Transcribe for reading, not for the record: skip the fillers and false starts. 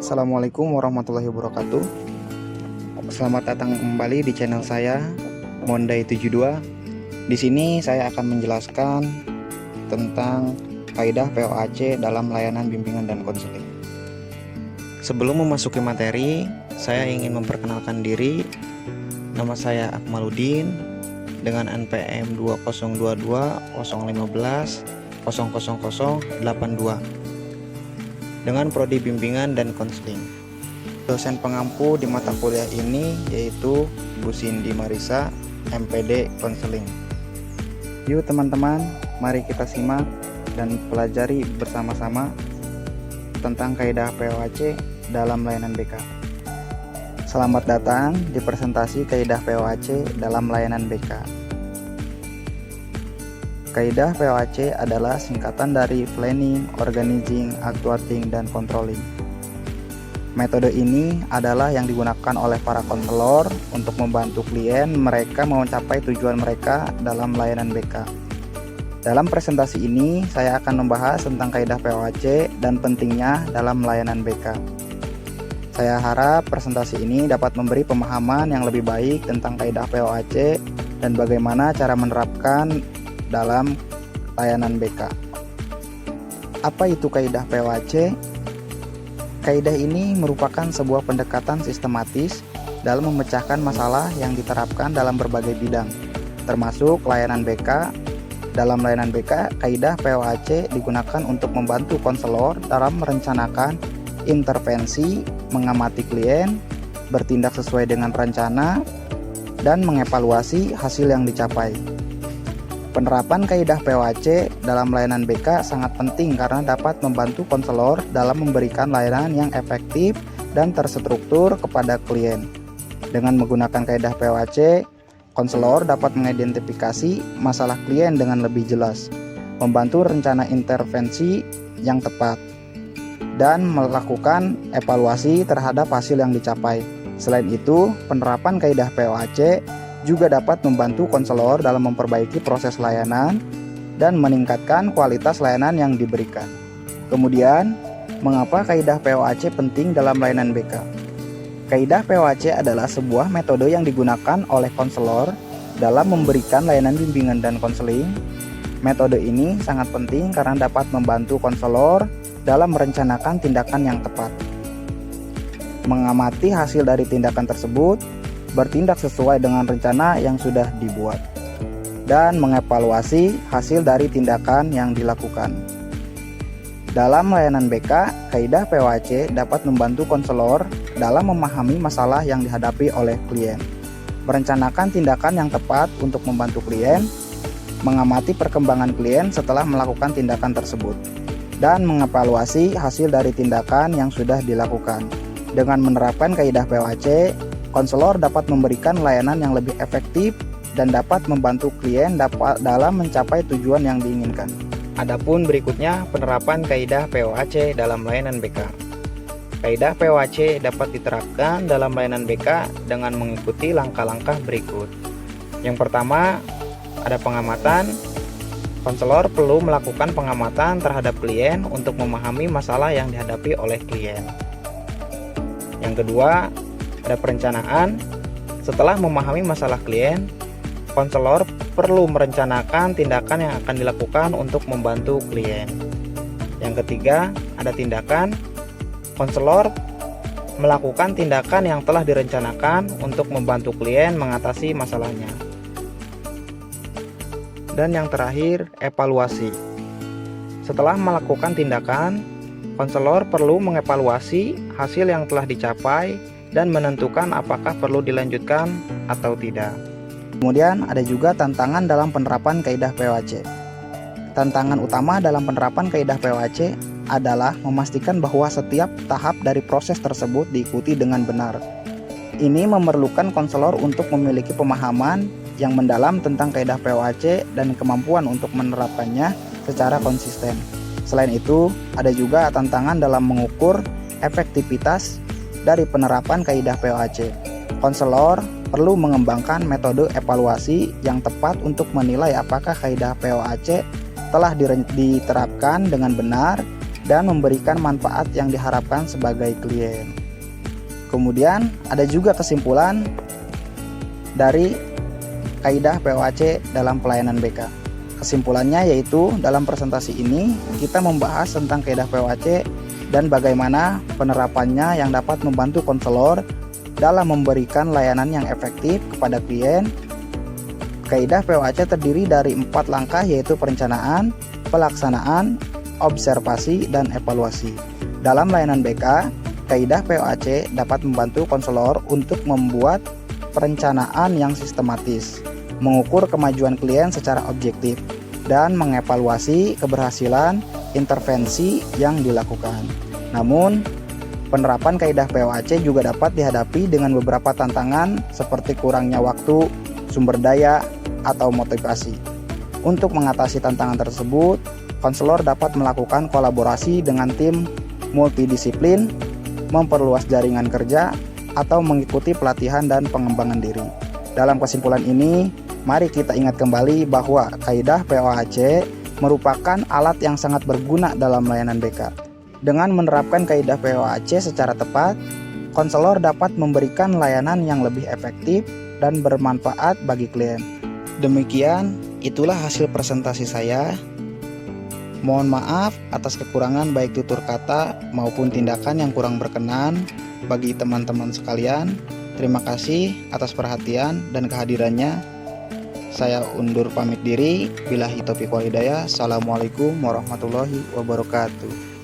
Assalamualaikum warahmatullahi wabarakatuh. Selamat datang kembali di channel saya, Monday72. Di sini saya akan menjelaskan tentang kaidah POAC dalam layanan bimbingan dan konseling. Sebelum memasuki materi, saya ingin memperkenalkan diri. Nama saya Akmaluddin dengan NPM 2022 015 00082 dengan prodi bimbingan dan konseling. Dosen pengampu di mata kuliah ini yaitu Bu Cindy Marisa, MPD Konseling. Yuk teman-teman, mari kita simak dan pelajari bersama-sama tentang kaidah POAC dalam layanan BK. Selamat datang di presentasi kaidah POAC dalam layanan BK. Kaidah POAC adalah singkatan dari Planning, Organizing, Actuating, dan Controlling. Metode ini adalah yang digunakan oleh para konselor untuk membantu klien mereka mencapai tujuan mereka dalam layanan BK. Dalam presentasi ini, saya akan membahas tentang kaidah POAC dan pentingnya dalam layanan BK. Saya harap presentasi ini dapat memberi pemahaman yang lebih baik tentang kaidah POAC dan bagaimana cara menerapkan dalam layanan BK. Apa itu kaidah POAC? Kaidah ini merupakan sebuah pendekatan sistematis dalam memecahkan masalah yang diterapkan dalam berbagai bidang, termasuk layanan BK. Dalam layanan BK, kaidah POAC digunakan untuk membantu konselor dalam merencanakan intervensi, mengamati klien, bertindak sesuai dengan rencana, dan mengevaluasi hasil yang dicapai. Penerapan kaidah POAC dalam layanan BK sangat penting karena dapat membantu konselor dalam memberikan layanan yang efektif dan terstruktur kepada klien. Dengan menggunakan kaidah POAC, konselor dapat mengidentifikasi masalah klien dengan lebih jelas, membantu rencana intervensi yang tepat, dan melakukan evaluasi terhadap hasil yang dicapai. Selain itu, penerapan kaidah POAC juga dapat membantu konselor dalam memperbaiki proses layanan dan meningkatkan kualitas layanan yang diberikan. Kemudian, mengapa kaidah POAC penting dalam layanan BK? Kaidah POAC adalah sebuah metode yang digunakan oleh konselor dalam memberikan layanan bimbingan dan konseling. Metode ini sangat penting karena dapat membantu konselor dalam merencanakan tindakan yang tepat, mengamati hasil dari tindakan tersebut, bertindak sesuai dengan rencana yang sudah dibuat, dan mengevaluasi hasil dari tindakan yang dilakukan. Dalam layanan BK, kaidah POAC dapat membantu konselor dalam memahami masalah yang dihadapi oleh klien, merencanakan tindakan yang tepat untuk membantu klien, mengamati perkembangan klien setelah melakukan tindakan tersebut, dan mengevaluasi hasil dari tindakan yang sudah dilakukan. Dengan menerapkan kaidah POAC, konselor dapat memberikan layanan yang lebih efektif dan dapat membantu klien dalam mencapai tujuan yang diinginkan. Adapun berikutnya penerapan kaidah POAC dalam layanan BK. Kaidah POAC dapat diterapkan dalam layanan BK dengan mengikuti langkah-langkah berikut. Yang pertama, ada pengamatan. Konselor perlu melakukan pengamatan terhadap klien untuk memahami masalah yang dihadapi oleh klien. Yang kedua, ada perencanaan. Setelah memahami masalah klien, konselor perlu merencanakan tindakan yang akan dilakukan untuk membantu klien. Yang ketiga, ada tindakan. Konselor melakukan tindakan yang telah direncanakan untuk membantu klien mengatasi masalahnya. Dan yang terakhir, evaluasi. Setelah melakukan tindakan, konselor perlu mengevaluasi hasil yang telah dicapai dan menentukan apakah perlu dilanjutkan atau tidak. Kemudian ada juga tantangan dalam penerapan kaidah POAC. Tantangan utama dalam penerapan kaidah POAC adalah memastikan bahwa setiap tahap dari proses tersebut diikuti dengan benar. Ini memerlukan konselor untuk memiliki pemahaman yang mendalam tentang kaidah POAC dan kemampuan untuk menerapkannya secara konsisten. Selain itu, ada juga tantangan dalam mengukur efektivitas dari penerapan kaidah POAC. Konselor perlu mengembangkan metode evaluasi yang tepat untuk menilai apakah kaidah POAC telah diterapkan dengan benar dan memberikan manfaat yang diharapkan sebagai klien. Kemudian ada juga kesimpulan dari kaidah POAC dalam pelayanan BK. Kesimpulannya yaitu dalam presentasi ini kita membahas tentang kaidah POAC dan bagaimana penerapannya yang dapat membantu konselor dalam memberikan layanan yang efektif kepada klien. Kaidah POAC terdiri dari 4 langkah yaitu perencanaan, pelaksanaan, observasi, dan evaluasi. Dalam layanan BK, kaidah POAC dapat membantu konselor untuk membuat perencanaan yang sistematis, mengukur kemajuan klien secara objektif, dan mengevaluasi keberhasilan intervensi yang dilakukan. Namun, penerapan kaidah POAC juga dapat dihadapi dengan beberapa tantangan seperti kurangnya waktu, sumber daya, atau motivasi. Untuk mengatasi tantangan tersebut, konselor dapat melakukan kolaborasi dengan tim multidisiplin, memperluas jaringan kerja, atau mengikuti pelatihan dan pengembangan diri. Dalam kesimpulan ini, mari kita ingat kembali bahwa kaidah POAC merupakan alat yang sangat berguna dalam layanan BK. Dengan menerapkan kaidah POAC secara tepat, konselor dapat memberikan layanan yang lebih efektif dan bermanfaat bagi klien. Demikian, itulah hasil presentasi saya. Mohon maaf atas kekurangan baik tutur kata maupun tindakan yang kurang berkenan bagi teman-teman sekalian. Terima kasih atas perhatian dan kehadirannya. Saya undur pamit diri. Billahi taufiq wal hidayah. Assalamualaikum warahmatullahi wabarakatuh.